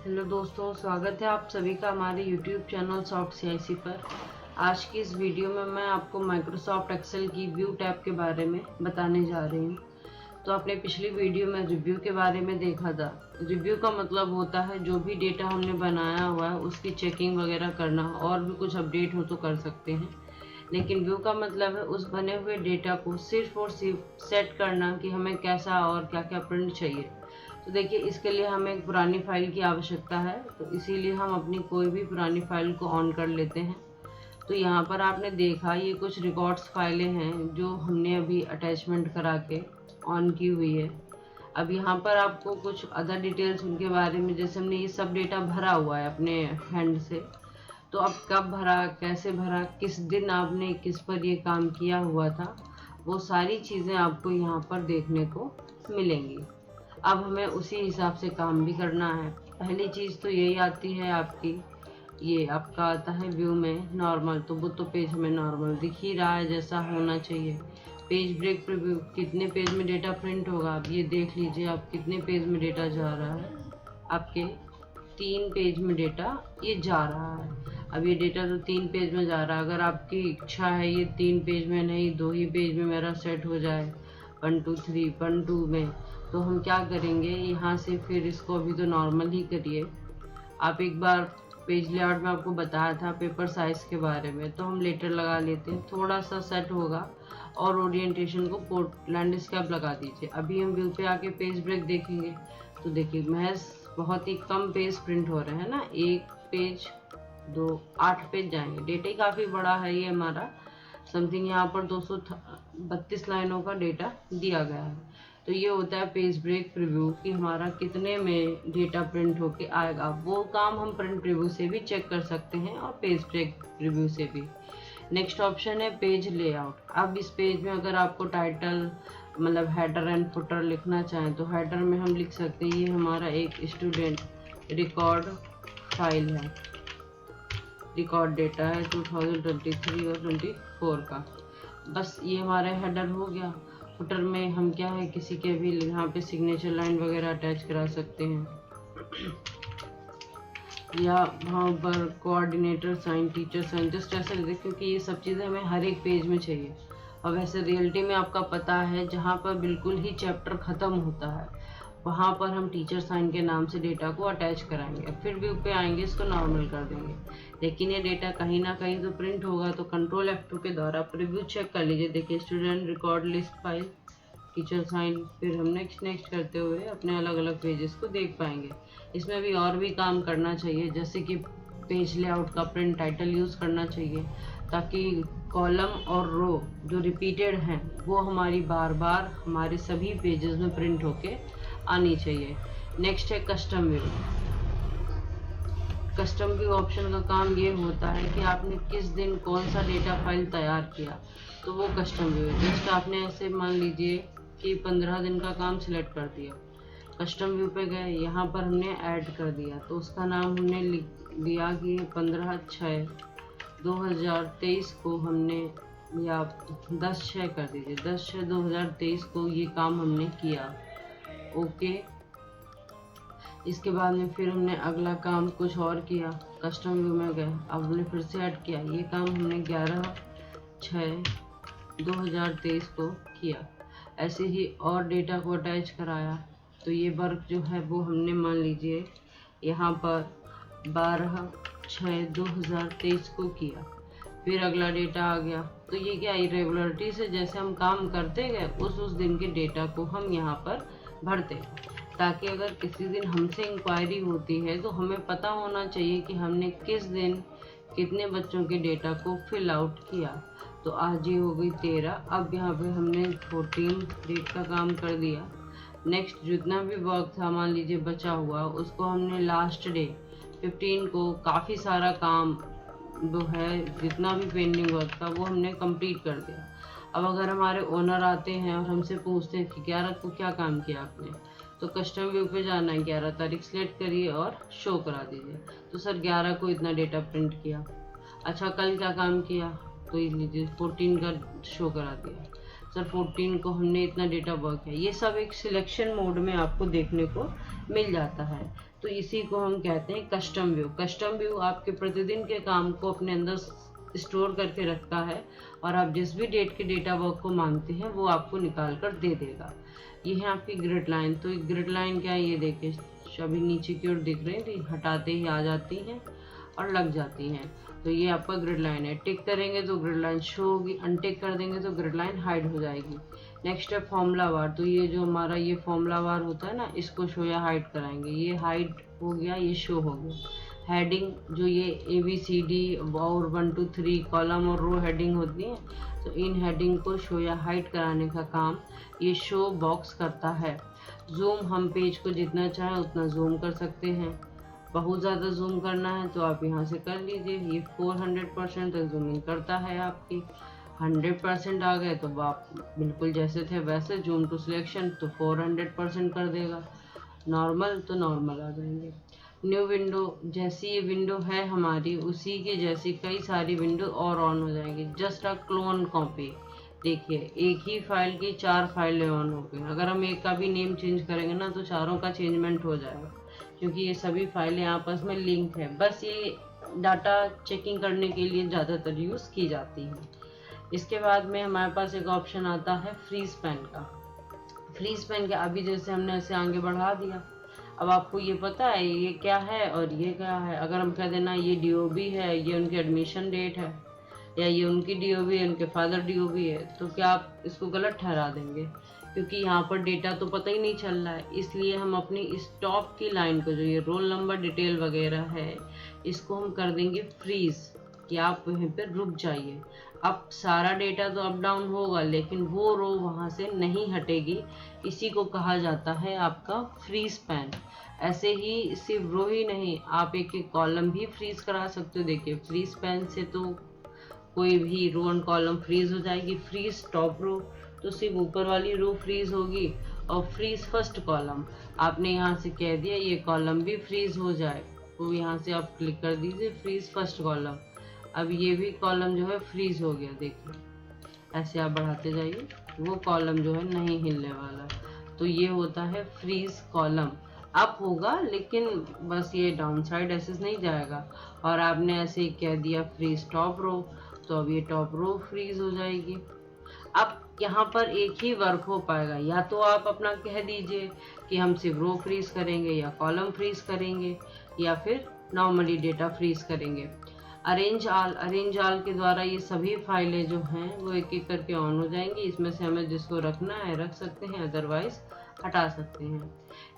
Hello दोस्तों, स्वागत है आप सभी का हमारे YouTube चैनल सॉफ्ट CIC पर। आज की इस वीडियो में मैं आपको माइक्रोसॉफ्ट एक्सेल की व्यू टैब के बारे में बताने जा रही हूँ। तो आपने पिछली वीडियो में रिव्यू के बारे में देखा था। रिव्यू का मतलब होता है जो भी डेटा हमने बनाया हुआ है उसकी चेकिंग वगैरह करना, और भी कुछ अपडेट हो तो कर सकते हैं। लेकिन व्यू का मतलब है उस बने हुए डेटा को सिर्फ और सिर्फ सेट करना कि हमें कैसा और क्या क्या प्रिंट चाहिए। तो देखिए, इसके लिए हमें एक पुरानी फाइल की आवश्यकता है, तो इसीलिए हम अपनी कोई भी पुरानी फाइल को ऑन कर लेते हैं। तो यहाँ पर आपने देखा ये कुछ रिकॉर्ड्स फाइलें हैं जो हमने अभी अटैचमेंट करा के ऑन की हुई है। अब यहाँ पर आपको कुछ अदर डिटेल्स उनके बारे में, जैसे हमने ये सब डेटा भरा हुआ है अपने हैंड से, तो अब कब भरा, कैसे भरा, किस दिन आपने किस पर ये काम किया हुआ था, वो सारी चीज़ें आपको यहाँ पर देखने को मिलेंगी। अब हमें उसी हिसाब से काम भी करना है। पहली चीज़ तो यही आती है आपकी, ये आपका आता है व्यू में नॉर्मल, तो वो तो पेज हमें नॉर्मल दिख ही रहा है जैसा होना चाहिए। पेज ब्रेक प्रीव्यू, कितने पेज में डेटा प्रिंट होगा आप ये देख लीजिए। आप कितने पेज में डेटा जा रहा है, आपके 3 पेज में डेटा ये जा रहा है। अब ये डेटा तो 3 पेज में जा रहा है। अगर आपकी इच्छा है ये 3 पेज में नहीं 2 ही पेज में मेरा सेट हो जाए, 1 2 3 1 2 में, तो हम क्या करेंगे यहाँ से, फिर इसको अभी तो नॉर्मल ही करिए। आप एक बार पेज लेआउट में आपको बताया था पेपर साइज के बारे में, तो हम लेटर लगा लेते हैं, थोड़ा सा सेट होगा। और ओरिएंटेशन को पोर्ट लैंडस्केप लगा दीजिए। अभी हम व्यू पे आके पेज ब्रेक देखेंगे, तो देखिए महज बहुत ही कम पेज प्रिंट हो रहे हैं ना, 1 पेज 2 8 पेज जाएंगे। डेटा ही काफ़ी बड़ा है ये हमारा, समथिंग यहाँ पर 232 लाइनों का डेटा दिया गया है। तो ये होता है पेज ब्रेक प्रीव्यू कि हमारा कितने में डेटा प्रिंट होके आएगा। वो काम हम प्रिंट प्रीव्यू से भी चेक कर सकते हैं और पेज ब्रेक प्रीव्यू से भी। नेक्स्ट ऑप्शन है पेज लेआउट। अब इस पेज में अगर आपको टाइटल मतलब हेडर एंड फुटर लिखना चाहें, तो हेडर में हम लिख सकते हैं ये हमारा एक स्टूडेंट रिकॉर्ड फाइल है, रिकॉर्ड डेटा है 2023 और 24 का। बस ये हमारा हेडर हो गया। फुटर में हम क्या है, किसी के भी यहाँ पे सिग्नेचर लाइन वगैरह अटैच करा सकते हैं या वहाँ पर coordinator sign, teacher sign, just ऐसे लिखते, क्योंकि ये सब चीज़ें हमें हर एक पेज में चाहिए। और वैसे रियलिटी में आपका पता है जहाँ पर बिल्कुल ही चैप्टर ख़त्म होता है वहाँ पर हम टीचर साइन के नाम से डेटा को अटैच कराएंगे। फिर व्यू पे आएंगे, इसको नॉर्मल कर देंगे। लेकिन ये डेटा कहीं ना कहीं तो प्रिंट होगा, तो कंट्रोल F2 के द्वारा प्रीव्यू चेक कर लीजिए। देखिए student record list file, teacher sign, फिर हम नेक्स्ट करते हुए अपने अलग अलग पेजेस को देख पाएंगे। इसमें भी और भी काम करना चाहिए, जैसे कि पेज लेआउट का प्रिंट टाइटल यूज़ करना चाहिए, ताकि कॉलम और रो जो रिपीटेड हैं वो हमारी बार बार हमारे सभी पेजेस में प्रिंट होके आनी चाहिए। नेक्स्ट है custom view. Custom view option का काम ये होता है कि आपने किस दिन कौन सा डेटा फाइल तैयार किया, तो वो कस्टम व्यू है। जस्ट आपने ऐसे मान लीजिए कि 15 दिन का काम सिलेक्ट कर दिया, कस्टम व्यू पे गए, यहाँ पर हमने ऐड कर दिया, तो उसका नाम हमने लिख दिया कि 15/6/2023 को हमने, या 10/6 कर दीजिए, 10/6/2023 को ये काम हमने किया। ओके। इसके बाद में फिर हमने अगला काम कुछ और किया, कस्टम व्यू में गए, अब हमने फिर से ऐड किया, ये काम हमने 11/6/2023 को किया। ऐसे ही और डेटा को अटैच कराया, तो ये वर्क जो है वो हमने मान लीजिए यहाँ पर 12/6/2023 को किया। फिर अगला डेटा आ गया, तो ये क्या इरेगुलरिटी से जैसे हम काम करते गए उस दिन के डेटा को हम यहाँ पर भरते हैं, ताकि अगर किसी दिन हमसे इंक्वायरी होती है तो हमें पता होना चाहिए कि हमने किस दिन कितने बच्चों के डेटा को फिल आउट किया। तो आज ये हो गई 13, अब यहाँ पे हमने 14 डेट का काम कर दिया। नेक्स्ट जितना भी वर्क था मान लीजिए बचा हुआ, उसको हमने लास्ट डे 15 को काफ़ी सारा काम जो है जितना भी पेंडिंग वर्क था वो हमने कंप्लीट कर दिया। अब अगर हमारे ओनर आते हैं और हमसे पूछते हैं कि 11 को क्या काम किया आपने, तो कस्टम व्यू पे जाना है, 11 तारीख सेलेक्ट करिए और शो करा दीजिए। तो सर 11 को इतना डेटा प्रिंट किया। अच्छा कल क्या काम किया, तो ये लीजिए 14 का शो करा दिया। सर 14 को हमने इतना डेटा वर्क किया। ये सब एक सिलेक्शन मोड में आपको देखने को मिल जाता है। तो इसी को हम कहते हैं कस्टम व्यू। कस्टम व्यू आपके प्रतिदिन के काम को अपने अंदर स्टोर करके रखता है और आप जिस भी डेट के डेटा वर्क को मांगते हैं वो आपको निकाल कर दे देगा। ये है आपकी ग्रिड लाइन। तो ग्रिड लाइन क्या है, ये देखिए अभी नीचे की ओर दिख रही थी, हटाते ही आ जाती हैं और लग जाती हैं। तो ये आपका ग्रिड लाइन है। टिक करेंगे तो ग्रिड लाइन शो होगी, अनटिक कर देंगे तो ग्रिड लाइन हाइड हो जाएगी। नेक्स्ट है फॉर्मूला बार। तो ये जो हमारा ये फॉर्मूला बार होता है ना, इसको शो या हाइड कराएंगे। ये हाइड हो गया, ये शो हो गया। हेडिंग जो ये ABCD और 1 2 3 कॉलम और रो हेडिंग होती है, तो इन हेडिंग को शो या हाइड कराने का काम ये शो बॉक्स करता है। जूम, हम पेज को जितना चाहे उतना जूम कर सकते हैं। बहुत ज़्यादा जूम करना है तो आप यहाँ से कर लीजिए। ये 400% तक जूमिंग करता है आपकी। 100% आ गए तो आप बिल्कुल जैसे थे वैसे। जूम टू सिलेक्शन तो 400% कर देगा। नॉर्मल तो नॉर्मल आ जाएंगे। न्यू विंडो, जैसी ये विंडो है हमारी उसी की जैसी कई सारी विंडो और ऑन हो जाएंगी। Just a clone copy. देखिए एक ही फाइल की 4 फाइलें ऑन हो गई। अगर हम एक का भी नेम चेंज करेंगे ना तो चारों का चेंजमेंट हो जाएगा, क्योंकि ये सभी फाइलें आपस में लिंक है। बस ये डाटा चेकिंग करने के लिए ज़्यादातर यूज़ की जाती है। इसके बाद में हमारे पास एक ऑप्शन आता है फ्रीज पेन का। फ्रीज पेन का अभी जैसे हमने ऐसे आगे बढ़ा दिया, अब आपको ये पता है ये क्या है और ये क्या है। अगर हम कह देना ये DOB है, ये उनकी एडमिशन डेट है, या ये उनकी DOB है, उनके फादर DOB है, तो क्या आप इसको गलत ठहरा देंगे? क्योंकि यहाँ पर डेटा तो पता ही नहीं चल रहा है। इसलिए हम अपनी इस टॉप की लाइन को, जो ये रोल नंबर डिटेल वगैरह है, इसको हम कर देंगे फ्रीज, कि आप वहीं पर रुक जाइए। अब सारा डेटा तो अप डाउन होगा लेकिन वो रो वहाँ से नहीं हटेगी। इसी को कहा जाता है आपका फ्रीज पैन। ऐसे ही सिर्फ रो ही नहीं, आप एक एक कॉलम भी फ्रीज करा सकते हो। देखिए फ्रीज पैन से तो कोई भी रो एंड कॉलम फ्रीज हो जाएगी। फ्रीज टॉप रो तो सिर्फ ऊपर वाली रो फ्रीज होगी, और फ्रीज फर्स्ट कॉलम आपने यहाँ से कह दिया ये कॉलम भी फ्रीज हो जाए, तो यहाँ से आप क्लिक कर दीजिए फ्रीज फर्स्ट कॉलम। अब ये भी कॉलम जो है फ्रीज हो गया। देखिए ऐसे आप बढ़ाते जाइए, वो कॉलम जो है नहीं हिलने वाला। तो ये होता है फ्रीज कॉलम। अप होगा लेकिन बस ये डाउन साइड ऐसे नहीं जाएगा। और आपने ऐसे ही कह दिया फ्रीज टॉप रो, तो अब ये टॉप रो फ्रीज हो जाएगी। अब यहाँ पर एक ही वर्क हो पाएगा, या तो आप अपना कह दीजिए कि हम सिर्फ रो फ्रीज करेंगे या कॉलम फ्रीज करेंगे, या फिर नॉर्मली डेटा फ्रीज करेंगे। अरेंज आल के द्वारा ये सभी फाइलें जो हैं वो एक एक करके ऑन हो जाएंगी। इसमें से हमें जिसको रखना है रख सकते हैं, अदरवाइज हटा सकते हैं।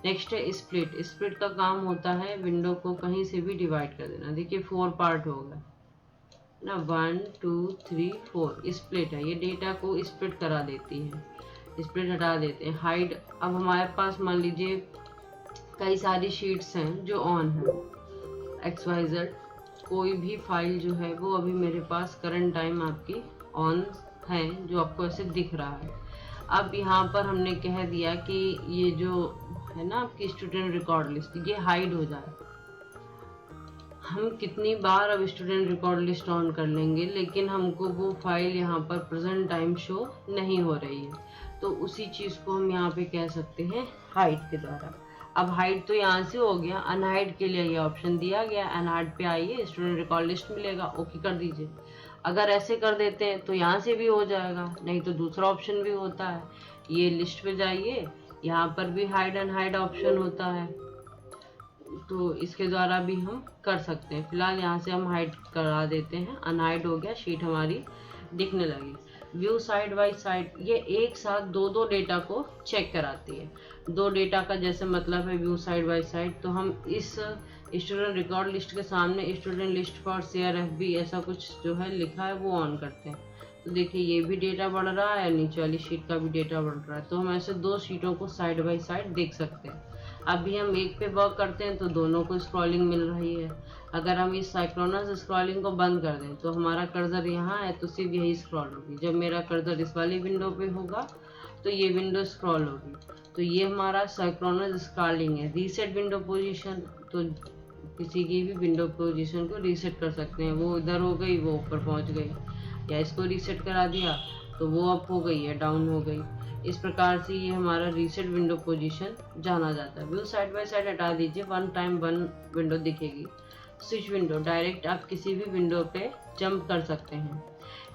नेक्स्ट है स्प्लिट। स्प्लिट का काम होता है विंडो को कहीं से भी डिवाइड कर देना। देखिए 4 पार्ट होगा ना, 1 2 3 4 स्प्लिट है। ये डेटा को स्प्लिट करा देती है, स्प्लिट हटा देते हैं। हाइड, अब हमारे पास मान लीजिए कई सारी शीट्स हैं जो ऑन है, XYZ कोई भी फाइल जो है वो अभी मेरे पास करंट टाइम आपकी ऑन है, जो आपको ऐसे दिख रहा है। अब यहाँ पर हमने कह दिया कि ये जो है ना आपकी स्टूडेंट रिकॉर्ड लिस्ट, ये हाइड हो जाए। हम कितनी बार अब स्टूडेंट रिकॉर्ड लिस्ट ऑन कर लेंगे लेकिन हमको वो फाइल यहाँ पर प्रेजेंट टाइम शो नहीं हो रही है, तो उसी चीज़ को हम यहाँ पे कह सकते हैं हाइड के द्वारा। अब हाइड तो यहाँ से हो गया, अनहाइड के लिए ये ऑप्शन दिया गया। अनहाइड पे आइए, स्टूडेंट रिकॉर्ड लिस्ट मिलेगा, ओके कर दीजिए। अगर ऐसे कर देते हैं तो यहाँ से भी हो जाएगा, नहीं तो दूसरा ऑप्शन भी होता है, ये लिस्ट पे जाइए, यहाँ पर भी हाइड अनहाइड ऑप्शन होता है, तो इसके द्वारा भी हम कर सकते हैं। फिलहाल यहाँ से हम हाइड करा देते हैं, अनहाइड हो गया, शीट हमारी दिखने लगी। व्यू साइड बाय साइड, ये एक साथ दो दो डेटा को चेक कराती है। दो डेटा का जैसे मतलब है व्यू साइड बाय साइड, तो हम इस स्टूडेंट रिकॉर्ड लिस्ट के सामने student list for share FB ऐसा कुछ जो है लिखा है वो ऑन करते हैं। तो देखिए ये भी डेटा बढ़ रहा है, नीचे वाली शीट का भी डेटा बढ़ रहा है, तो हम ऐसे दो शीटों को साइड बाय साइड देख सकते हैं। अभी हम एक पे वर्क करते हैं तो दोनों को स्क्रॉलिंग मिल रही है। अगर हम इस साइक्लोनस स्क्रॉलिंग को बंद कर दें तो हमारा कर्सर यहाँ है तो सिर्फ यही स्क्रॉल होगी। जब मेरा कर्सर इस वाली विंडो पे होगा तो ये विंडो स्क्रॉल होगी। तो ये हमारा साइक्लोनस स्क्रॉलिंग है। रीसेट विंडो पोजीशन, तो किसी की भी विंडो पोजीशन को रीसेट कर सकते हैं। वो इधर हो गई, वो ऊपर पहुँच गई, या इसको रीसेट करा दिया तो वो अप हो गई या डाउन हो गई। इस प्रकार से ये हमारा रीसेट विंडो पोजीशन जाना जाता है। व्यू साइड बाय साइड हटा दीजिए, वन टाइम वन विंडो दिखेगी। स्विच विंडो, डायरेक्ट आप किसी भी विंडो पे जंप कर सकते हैं।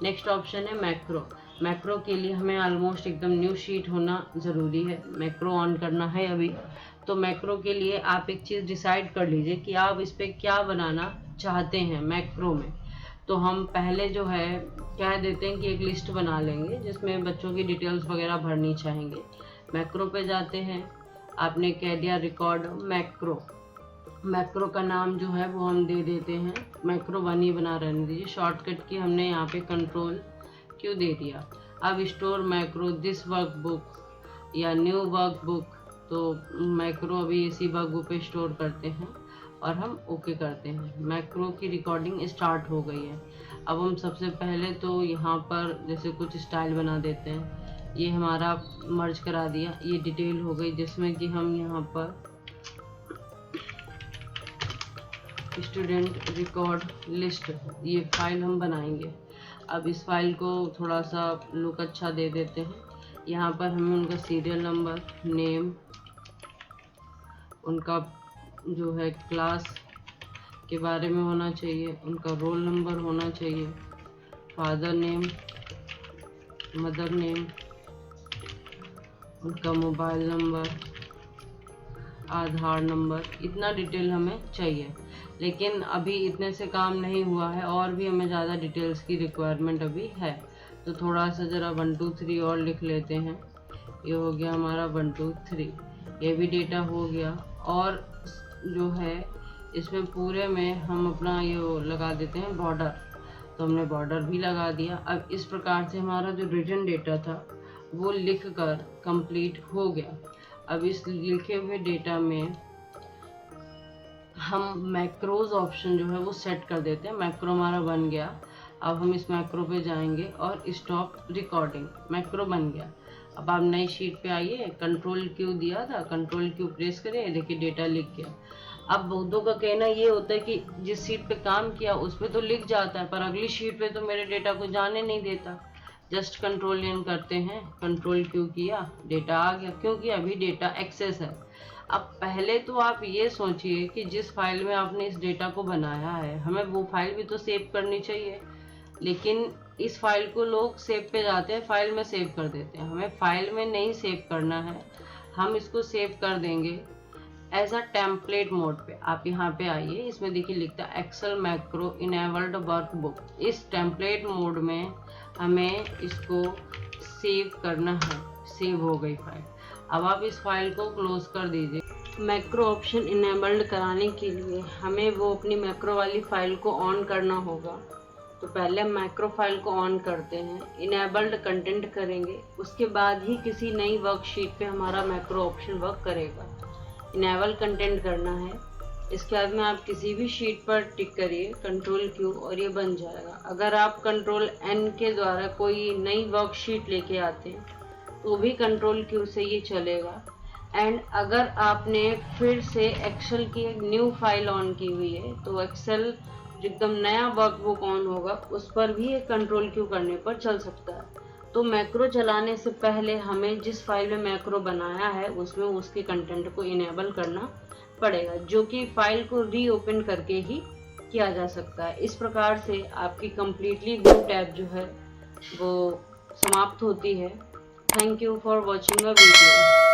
नेक्स्ट ऑप्शन है मैक्रो। मैक्रो के लिए हमें ऑलमोस्ट एकदम न्यू शीट होना ज़रूरी है, मैक्रो ऑन करना है अभी। तो मैक्रो के लिए आप एक चीज़ डिसाइड कर लीजिए कि आप इस पर क्या बनाना चाहते हैं मैक्रो में। तो हम पहले जो है कह देते हैं कि एक लिस्ट बना लेंगे जिसमें बच्चों की डिटेल्स वगैरह भरनी चाहेंगे। मैक्रो पे जाते हैं, आपने कह दिया रिकॉर्ड मैक्रो। मैक्रो का नाम जो है वो हम दे देते हैं मैक्रो 1 ही बना रहने दीजिए। शॉर्टकट की हमने यहाँ पे कंट्रोल क्यों दे दिया। अब स्टोर मैक्रो दिस वर्कबुक या न्यू वर्कबुक, तो मैक्रो अभी इसी वर्कबुक पे स्टोर करते हैं और हम ओके करते हैं। मैक्रो की रिकॉर्डिंग स्टार्ट हो गई है। अब हम सबसे पहले तो यहाँ पर जैसे कुछ स्टाइल बना देते हैं। ये हमारा मर्ज करा दिया, ये डिटेल हो गई जिसमें कि हम यहाँ पर स्टूडेंट रिकॉर्ड लिस्ट ये फाइल हम बनाएंगे। अब इस फाइल को थोड़ा सा लुक अच्छा दे देते हैं। यहाँ पर हमें उनका सीरियल नंबर, नेम, उनका जो है क्लास के बारे में होना चाहिए, उनका रोल नंबर होना चाहिए, फादर नेम, मदर नेम, उनका मोबाइल नंबर, आधार नंबर, इतना डिटेल हमें चाहिए। लेकिन अभी इतने से काम नहीं हुआ है और भी हमें ज़्यादा डिटेल्स की रिक्वायरमेंट अभी है। तो थोड़ा सा ज़रा 1 2 3 और लिख लेते हैं। ये हो गया हमारा 1 2 3, ये भी डेटा हो गया। और जो है इसमें पूरे में हम अपना ये लगा देते हैं बॉर्डर, तो हमने बॉर्डर भी लगा दिया। अब इस प्रकार से हमारा जो रिटन डेटा था वो लिख कर कंप्लीट हो गया। अब इस लिखे हुए डेटा में हम मैक्रोज ऑप्शन जो है वो सेट कर देते हैं। मैक्रो हमारा बन गया। अब हम इस मैक्रो पे जाएंगे और स्टॉप रिकॉर्डिंग, मैक्रो बन गया। अब आप नई शीट पे आइए, कंट्रोल क्यू दिया था, कंट्रोल क्यू प्रेस करिए, देखिए डेटा लिख गया। अब बहुतों का कहना ये होता है कि जिस शीट पे काम किया उस पे तो लिख जाता है पर अगली शीट पे तो मेरे डेटा को जाने नहीं देता। जस्ट कंट्रोल एन करते हैं, कंट्रोल क्यू किया, डेटा आ गया क्योंकि अभी डेटा एक्सेस है। अब पहले तो आप ये सोचिए कि जिस फाइल में आपने इस डेटा को बनाया है हमें वो फाइल भी तो सेव करनी चाहिए। लेकिन इस फाइल को लोग सेव पे जाते हैं, फाइल में सेव कर देते हैं। हमें फाइल में नहीं सेव करना है, हम इसको सेव कर देंगे एज अ टेम्पलेट मोड पे। आप यहाँ पे आइए, इसमें देखिए लिखता है एक्सेल मैक्रो इनेबल्ड वर्कबुक। इस टेम्पलेट मोड में हमें इसको सेव करना है। सेव हो गई फाइल। अब आप इस फाइल को क्लोज कर दीजिए। मैक्रो ऑप्शन इनेबल्ड कराने के लिए हमें वो अपनी मैक्रो वाली फाइल को ऑन करना होगा। तो पहले मैक्रो फाइल को ऑन करते हैं, इनेबल्ड कंटेंट करेंगे, उसके बाद ही किसी नई वर्कशीट पे हमारा मैक्रो ऑप्शन वर्क करेगा। इनेबल कंटेंट करना है, इसके बाद में आप किसी भी शीट पर टिक करिए, कंट्रोल क्यू, और ये बन जाएगा। अगर आप कंट्रोल एन के द्वारा कोई नई वर्कशीट लेके आते हैं तो भी कंट्रोल क्यू से ये चलेगा। एंड अगर आपने फिर से एक्सेल की एक न्यू फाइल ऑन की हुई है तो एक्सेल जो एकदम नया वर्कबुक ऑन होगा उस पर भी एक कंट्रोल क्यू करने पर चल सकता है। तो मैक्रो चलाने से पहले हमें जिस फाइल में मैक्रो बनाया है उसमें उसके कंटेंट को इनेबल करना पड़ेगा, जो कि फाइल को रीओपन करके ही किया जा सकता है। इस प्रकार से आपकी कंप्लीटली व्यू टैब जो है वो समाप्त होती है। Thank you for watching the video.